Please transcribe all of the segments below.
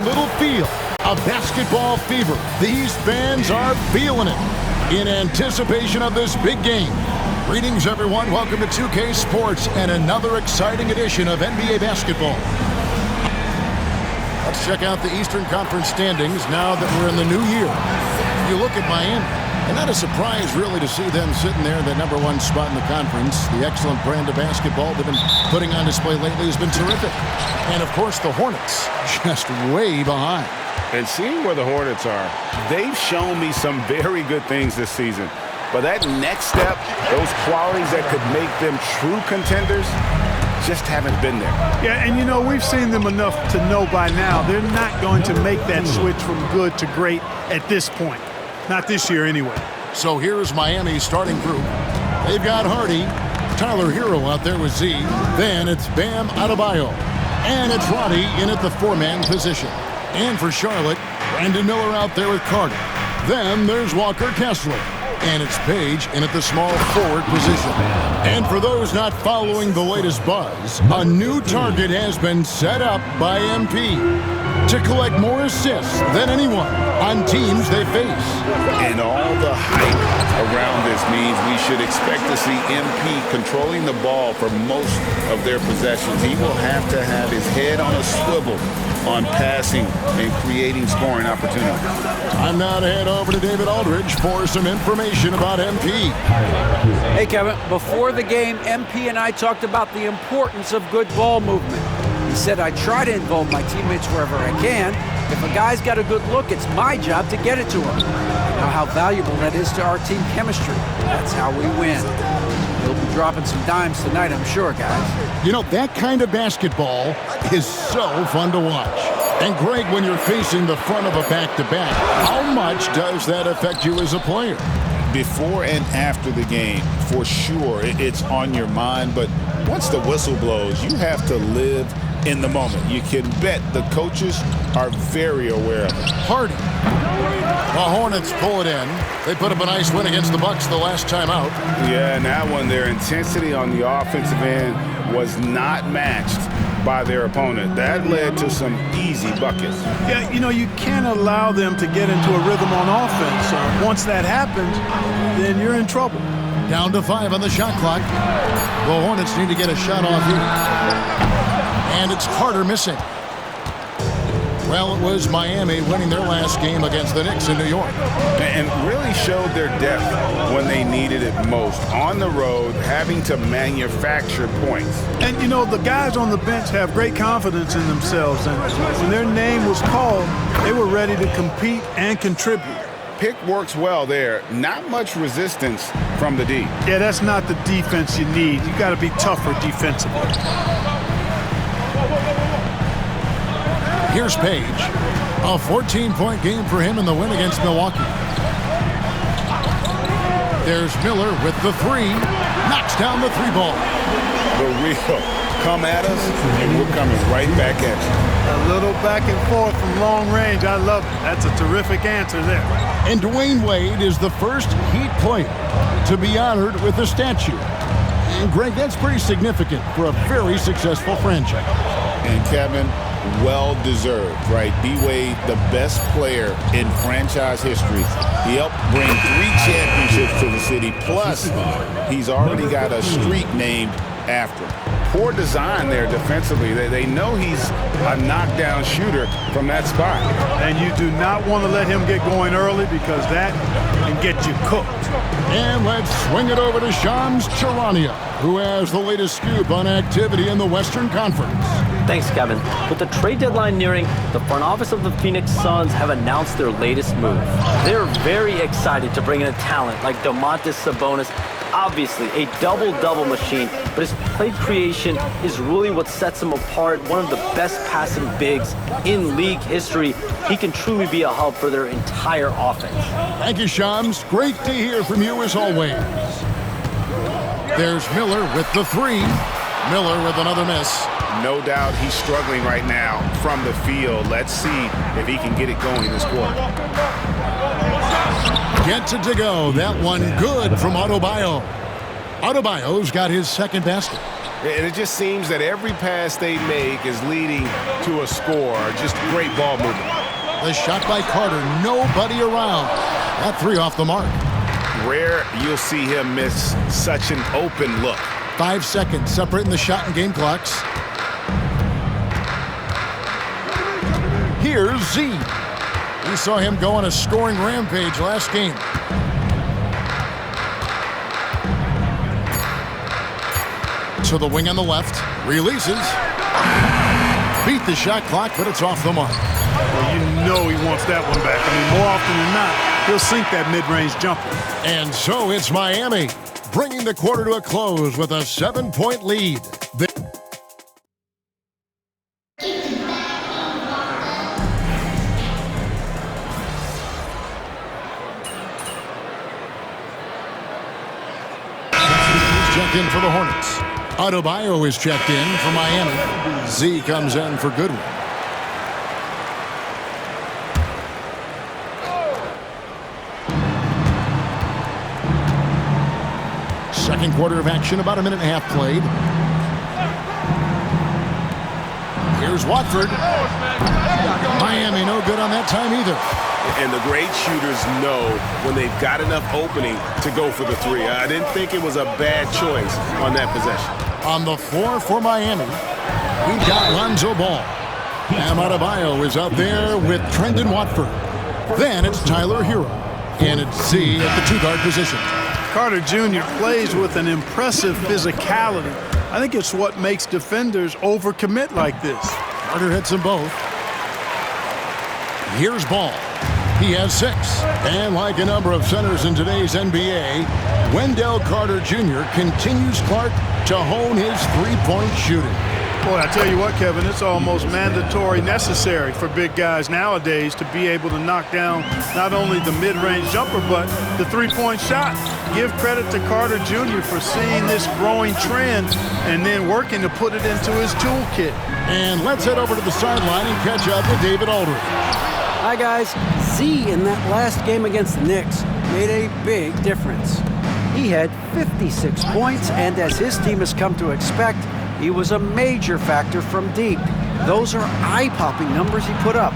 Little feel of basketball fever. These fans are feeling it in anticipation of this big game. Greetings, everyone. Welcome to 2K Sports and another exciting edition of NBA basketball. Let's check out the Eastern Conference standings now that we're in the new year. You look at Miami, and not a surprise really to see them sitting there in the #1 spot in the conference. The excellent brand of basketball they've been putting on display lately has been terrific. And of course the Hornets just way behind. And seeing where the Hornets are, they've shown me some very good things this season. But that next step, those qualities that could make them true contenders, just haven't been there. Yeah, and you know, we've seen them enough to know by now they're not going to make that switch from good to great at this point. Not this year anyway. So here's Miami's starting group. They've got Hardy, Tyler Hero out there with Z. Then it's Bam Adebayo. And it's Roddy in at the 4-man position. And for Charlotte, Brandon Miller out there with Carter. Then there's Walker Kessler. And it's Page in at the small forward position. And for those not following the latest buzz, a new target has been set up by MP to collect more assists than anyone on teams they face. And all the hype around this means we should expect to see MP controlling the ball for most of their possessions. He will have to have his head on a swivel on passing and creating scoring opportunities. I'm now to head over to David Aldridge for some information about MP. Hey, Kevin. Before the game, MP and I talked about the importance of good ball movement. He said I try to involve my teammates wherever I can. If a guy's got a good look, it's my job to get it to him. You know how valuable that is to our team chemistry. That's how we win. We'll be dropping some dimes tonight, I'm sure, guys. You know, that kind of basketball is so fun to watch. And Greg, when you're facing the front of a back-to-back, how much does that affect you as a player? Before and after the game, for sure, it's on your mind. But once the whistle blows, you have to live in the moment. You can bet the coaches are very aware of it. Hardy. The Hornets pull it in. They put up a nice win against the Bucks the last time out. Yeah, and that one, their intensity on the offensive end was not matched by their opponent. That led to some easy buckets. Yeah, you know, you can't allow them to get into a rhythm on offense. Once that happens, then you're in trouble. Down to 5 on the shot clock. The Hornets need to get a shot off here. And it's Carter missing. Well, it was Miami winning their last game against the Knicks in New York. And really showed their depth when they needed it most. On the road, having to manufacture points. And, you know, the guys on the bench have great confidence in themselves. And when their name was called, they were ready to compete and contribute. Pick works well there. Not much resistance from the D. Yeah, that's not the defense you need. You got to be tougher defensively. Here's Page. A 14-point game for him in the win against Milwaukee. There's Miller with the 3. Knocks down the 3 ball. The real come at us, and we're coming right back at you. A little back and forth from long range. I love it. That's a terrific answer there. And Dwayne Wade is the first Heat player to be honored with a statue. And Greg, that's pretty significant for a very successful franchise. And Kevin, well-deserved, right? D-Wade, the best player in franchise history. He helped bring 3 championships to the city. Plus, he's already got a street named after him. Poor design there defensively. They know he's a knockdown shooter from that spot. And you do not want to let him get going early because that can get you cooked. And let's swing it over to Shams Charania, who has the latest scoop on activity in the Western Conference. Thanks, Kevin. With the trade deadline nearing, the front office of the Phoenix Suns have announced their latest move. They're very excited to bring in a talent like Domantas Sabonis. Obviously, a double-double machine, but his play creation is really what sets him apart. One of the best passing bigs in league history. He can truly be a hub for their entire offense. Thank you, Shams. Great to hear from you as always. There's Miller with the 3. Miller with another miss. No doubt he's struggling right now from the field. Let's see if he can get it going this quarter. Gets it to go. That one good from Adebayo. Adebayo's got his second basket. And it just seems that every pass they make is leading to a score. Just great ball movement. The shot by Carter, nobody around. That three off the mark. Rare you'll see him miss such an open look. 5 seconds separating the shot and game clocks. Here's Z. We saw him go on a scoring rampage last game. To the wing on the left. Releases. Beat the shot clock, but it's off the mark. Well, you know he wants that one back. I mean, more often than not, he'll sink that mid-range jumper. And so it's Miami, bringing the quarter to a close with a 7-point lead. Checked in for the Hornets. Adebayo is checked in for Miami. Z comes in for Goodwin. Second quarter of action, about a minute and a half played. Here's Watford. Miami no good on that time either. And the great shooters know when they've got enough opening to go for the three. I didn't think it was a bad choice on that possession. On the floor for Miami, we've got Lonzo Ball. Bam Adebayo is out there with Trendon Watford. Then it's Tyler Hero. And it's Z at the two-guard position. Carter Jr. plays with an impressive physicality. I think it's what makes defenders overcommit like this. Carter hits them both. Here's Ball. He has 6. And like a number of centers in today's NBA, Wendell Carter Jr. continues Clark to hone his three-point shooting. Boy, I tell you what, Kevin, it's almost mandatory necessary for big guys nowadays to be able to knock down not only the mid-range jumper, but the three-point shot. Give credit to Carter Jr. for seeing this growing trend and then working to put it into his toolkit. And let's head over to the sideline and catch up with David Aldridge. Hi, guys. Z in that last game against the Knicks made a big difference. He had 56 points, and as his team has come to expect, he was a major factor from deep. Those are eye-popping numbers he put up.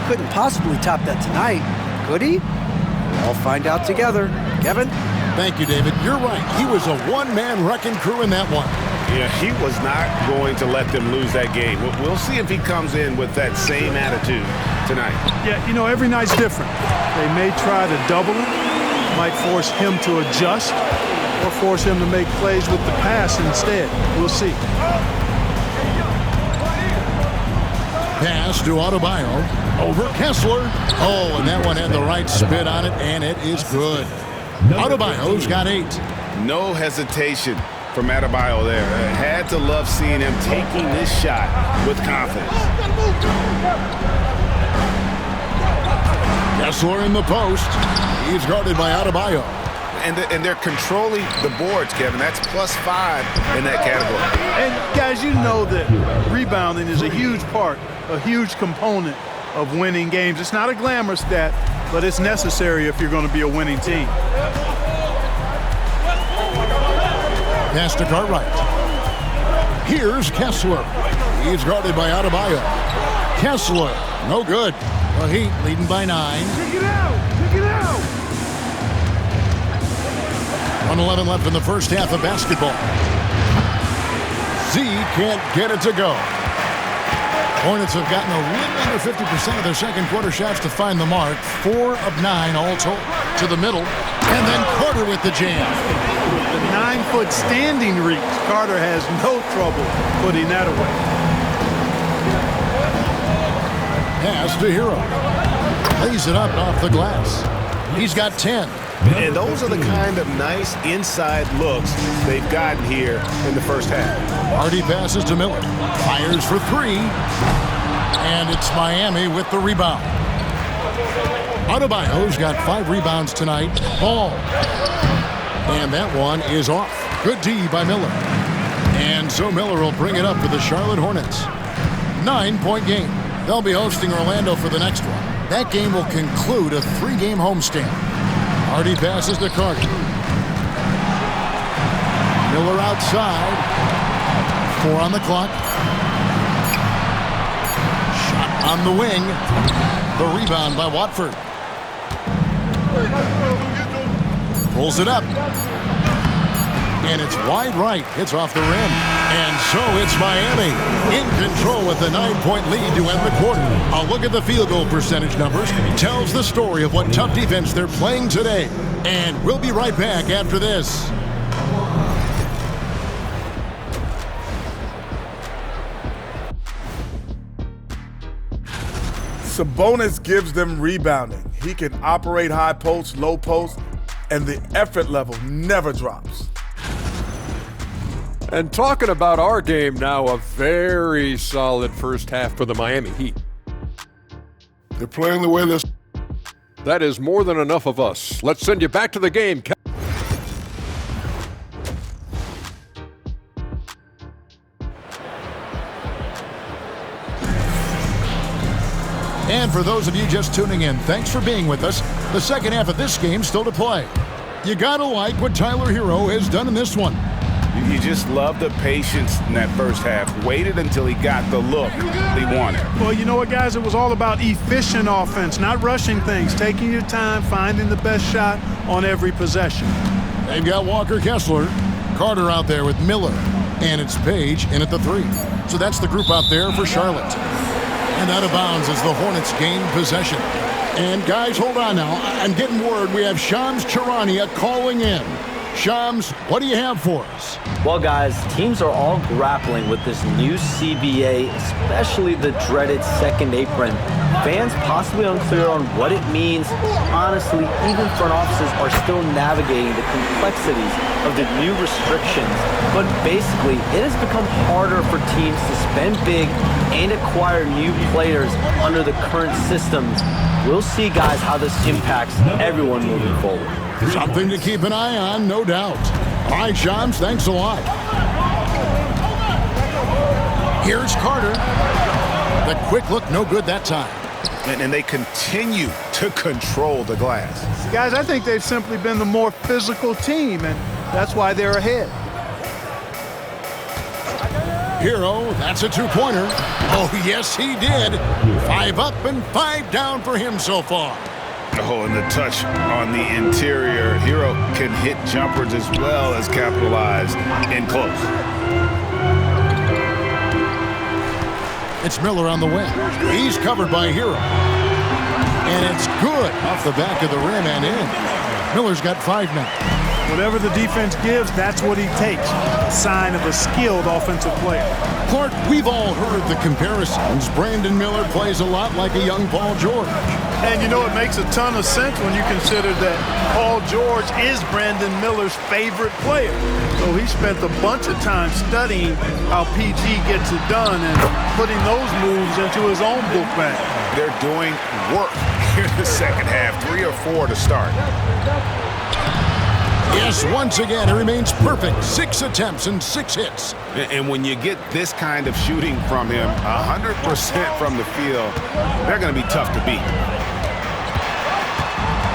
Couldn't possibly top that tonight, could he? We'll all find out together. Kevin? Thank you, David. You're right. He was a one-man wrecking crew in that one. Yeah, he was not going to let them lose that game. We'll see if he comes in with that same attitude tonight. Yeah, you know, every night's different. They may try to double him, might force him to adjust, or force him to make plays with the pass instead. We'll see. Pass to Adebayo. Over Kessler. Oh, and that one had the right spin on it, and it is good. Adebayo's got 8. No hesitation from Adebayo there. Had to love seeing him taking this shot with confidence. Kessler in the post. He's guarded by Adebayo. And they're controlling the boards, Kevin. That's +5 in that category. And guys, you know that rebounding is a huge part, a huge component of winning games. It's not a glamour stat, but it's necessary if you're going to be a winning team. Pass to Cartwright. Here's Kessler. He's guarded by Adebayo. Kessler, no good. The Heat leading by 9. Pick it out! Pick it out! 1:11 left in the first half of basketball. Z can't get it to go. Hornets have gotten a little under 50% of their second quarter shots to find the mark. 4 of 9 all told. To the middle. And then Carter with the jam. The 9-foot standing reach. Carter has no trouble putting that away. Pass to Hero. Lays it up off the glass. He's got 10. And those are the kind of nice inside looks they've gotten here in the first half. Hardy passes to Miller. Fires for 3. And it's Miami with the rebound. Adebayo's got 5 rebounds tonight. Ball. And that one is off. Good D by Miller. And so Miller will bring it up for the Charlotte Hornets. 9-point game. They'll be hosting Orlando for the next one. That game will conclude a 3-game homestand. Hardy passes to Carter. Miller outside. 4 on the clock. Shot on the wing. The rebound by Watford. Pulls it up. And it's wide right. It's off the rim. And so it's Miami in control with a 9-point lead to end the quarter. A look at the field goal percentage numbers tells the story of what tough defense they're playing today. And we'll be right back after this. Sabonis gives them rebounding. He can operate high post, low post, and the effort level never drops. And talking about our game now, a very solid first half for the Miami Heat. They're playing the way they're... That is more than enough of us. Let's send you back to the game. And for those of you just tuning in, thanks for being with us. The second half of this game still to play. You gotta like what Tyler Hero has done in this one. You just love the patience in that first half. Waited until he got the look he wanted. Well, you know what, guys? It was all about efficient offense, not rushing things, taking your time, finding the best shot on every possession. They've got Walker Kessler, Carter out there with Miller, and it's Page in at the 3. So that's the group out there for Charlotte. And out of bounds as the Hornets gain possession. And guys, hold on now. I'm getting word we have Shams Charania calling in. Shams, what do you have for us? Well, guys, teams are all grappling with this new CBA, especially the dreaded second apron. Fans possibly unclear on what it means. Honestly, even front offices are still navigating the complexities of the new restrictions. But basically, it has become harder for teams to spend big and acquire new players under the current systems. We'll see, guys, how this impacts everyone moving forward. Something to keep an eye on, no doubt. All right, Shams, thanks a lot. Here's Carter. The quick look, no good that time. And they continue to control the glass. Guys, I think they've simply been the more physical team, and that's why they're ahead. Hero, that's a 2-pointer. Oh, yes, he did. 5 up and 5 down for him so far. Oh, and the touch on the interior. Hero can hit jumpers as well as capitalize in close. It's Miller on the wing. He's covered by Hero. And it's good off the back of the rim and in. Miller's got 5 now. Whatever the defense gives, that's what he takes. A sign of a skilled offensive player. Clark, we've all heard the comparisons. Brandon Miller plays a lot like a young Paul George. And you know, it makes a ton of sense when you consider that Paul George is Brandon Miller's favorite player. So he spent a bunch of time studying how PG gets it done and putting those moves into his own book bag. They're doing work here in the second half. 3 or 4 to start. Yes, once again, it remains perfect. 6 attempts and 6 hits. And when you get this kind of shooting from him, 100% from the field, they're going to be tough to beat.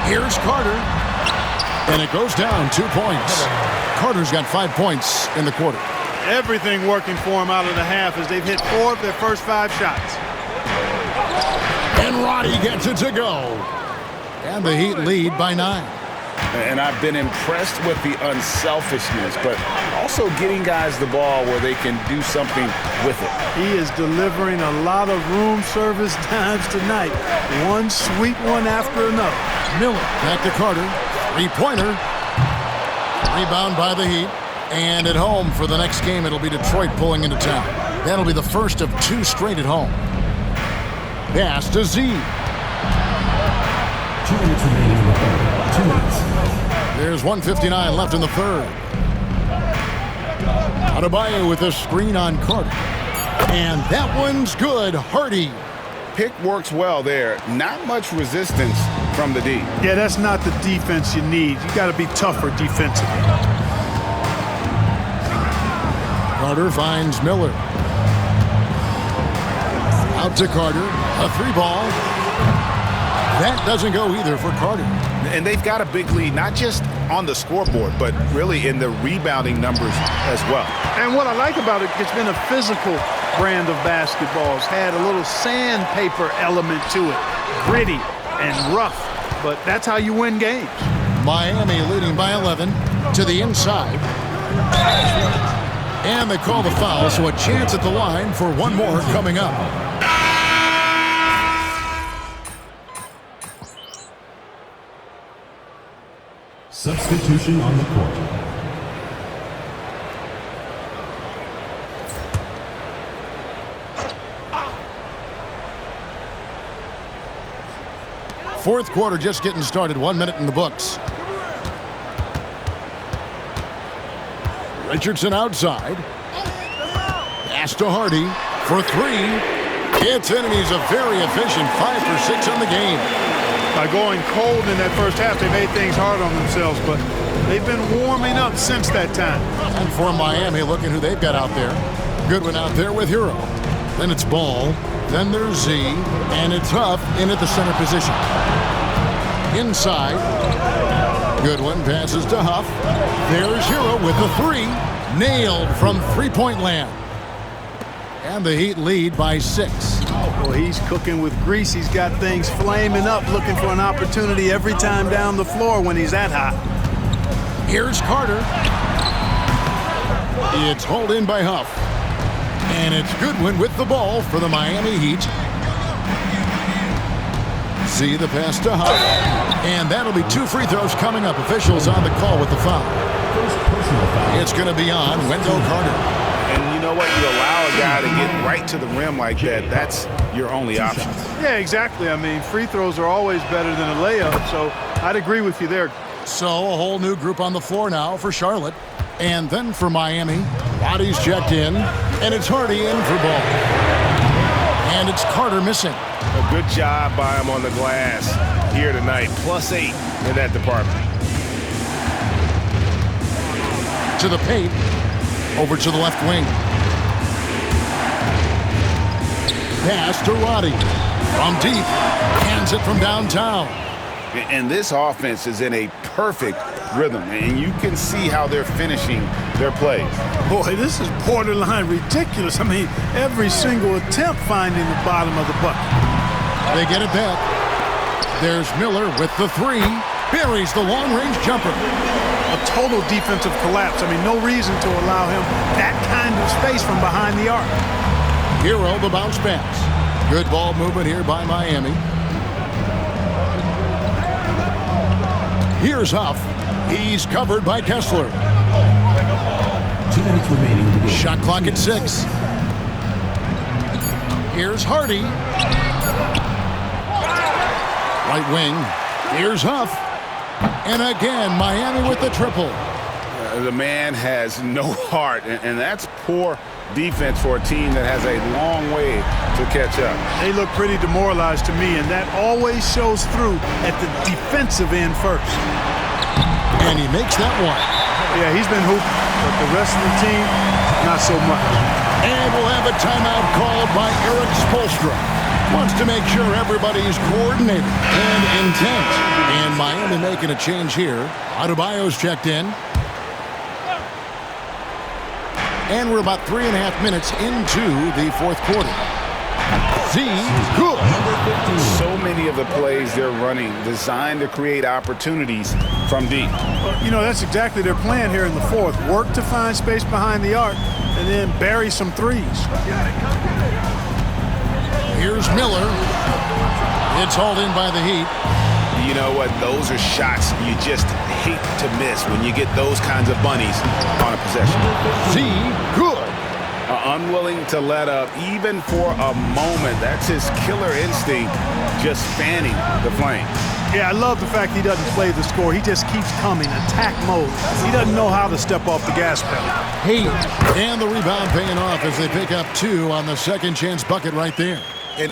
Here's Carter. And it goes down 2 points. Carter's got 5 points in the quarter. Everything working for him out of the half as they've hit 4 of their first 5 shots. And Roddy gets it to go. And the Heat lead by 9. And I've been impressed with the unselfishness, but also getting guys the ball where they can do something with it. He is delivering a lot of room service times tonight. One sweet one after another. Miller back to Carter. 3-pointer. Rebound by the Heat. And at home for the next game, it'll be Detroit pulling into town. That'll be the first of 2 straight at home. Pass to Z. 2 minutes remaining in the third. 2 minutes. There's 1:59 left in the third. Adebayo with a screen on Carter. And that one's good. Hardy. Pick works well there. Not much resistance from the D. Yeah, that's not the defense you need. You got to be tougher defensively. Carter finds Miller. Out to Carter. A 3-ball. That doesn't go either for Carter. And they've got a big lead, not just on the scoreboard, but really in the rebounding numbers as well. And what I like about it, it's been a physical brand of basketball. It's had a little sandpaper element to it, gritty and rough, but that's how you win games. Miami leading by 11 to the inside. And they call the foul, so a chance at the line for one more coming up. Substitution on the court. Fourth quarter just getting started. 1 minute in the books. Richardson outside. Pass to Hardy for three. It's in, and he's a very efficient 5 for 6 on the game. By going cold in that first half, they made things hard on themselves, but they've been warming up since that time. And for Miami, look at who they've got out there. Goodwin out there with Hero. Then it's Ball. Then there's Z. And it's Huff in at the center position. Inside. Goodwin passes to Huff. There's Hero with the three. Nailed from three-point land. And the Heat lead by 6. Well, he's cooking with grease. He's got things flaming up, looking for an opportunity every time down the floor when he's that hot. Here's Carter. It's hauled in by Huff. And it's Goodwin with the ball for the Miami Heat. See the pass to Huff. And that'll be 2 free throws coming up. Officials on the call with the foul. It's going to be on Wendell Carter. And you know what? You allow a guy to get right to the rim like that. That's your only option. Yeah, exactly. I mean, free throws are always better than a layup, so I'd agree with you there. So a whole new group on the floor now for Charlotte. And then for Miami, Body's checked in, and it's Hardy in for Ball. And it's Carter missing. A good job by him on the glass here tonight. +8 in that department. To the paint. Over to the left wing. Pass to Roddy. From deep. Hands it from downtown. And this offense is in a perfect rhythm, and you can see how they're finishing their plays. Boy, this is borderline ridiculous. I mean, every single attempt finding the bottom of the bucket. They get it back. There's Miller with the three. Buries the long-range jumper. A total defensive collapse. I mean, no reason to allow him that kind of space from behind the arc. Hero the bounce pass. Good ball movement here by Miami. Here's Huff. He's covered by Kessler. 2 minutes remaining in the game. Shot clock at 6. Here's Hardy. Right wing. Here's Huff. And again, Miami with the triple. The man has no heart, and that's poor defense for a team that has a long way to catch up. They look pretty demoralized to me, and that always shows through at the defensive end first. And he makes that one. Yeah, he's been hooping, but the rest of the team, not so much. And we'll have a timeout called by Eric Spoelstra. Wants to make sure everybody's coordinated and intent. And Miami making a change here. Adebayo's checked in. And we're about 3.5 minutes into the fourth quarter. Z, good. So many of the plays they're running designed to create opportunities from deep. Well, you know, that's exactly their plan here in the fourth. Work to find space behind the arc and then bury some threes. Here's Miller. It's hauled in by the Heat. You know what? Those are shots you just hate to miss when you get those kinds of bunnies on a possession. Z, good. Unwilling to let up even for a moment. That's his killer instinct, just fanning the flame. Yeah, I love the fact he doesn't play the score. He just keeps coming, attack mode. He doesn't know how to step off the gas pedal. Heat. And the rebound paying off as they pick up 2 on the second chance bucket right there.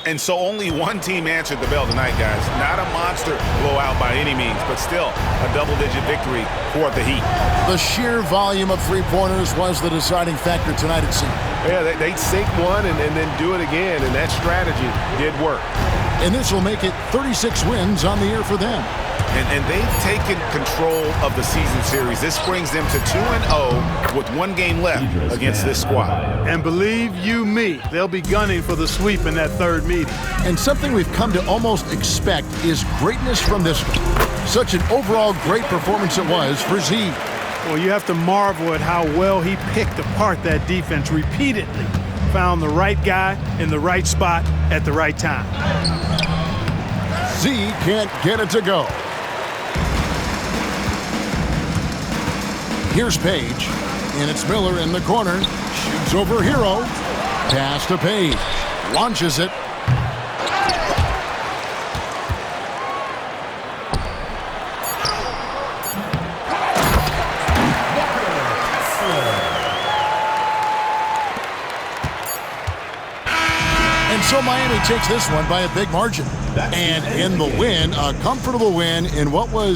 And so only one team answered the bell tonight, guys. Not a monster blowout by any means, but still a double-digit victory for the Heat. The sheer volume of three-pointers was the deciding factor tonight, it seemed. Yeah, they sink one and then do it again, and that strategy did work. And this will make it 36 wins on the year for them. And they've taken control of the season series. This brings them to 2-0 with 1 game left against this squad. And believe you me, they'll be gunning for the sweep in that third meeting. And something we've come to almost expect is greatness from this one. Such an overall great performance it was for Z. Well, you have to marvel at how well he picked apart that defense repeatedly. Found the right guy in the right spot at the right time. Z can't get it to go. Here's Page, and it's Miller in the corner. Shoots over Hero. Pass to Page. Launches it. And so Miami takes this one by a big margin. And in the win, a comfortable win in what was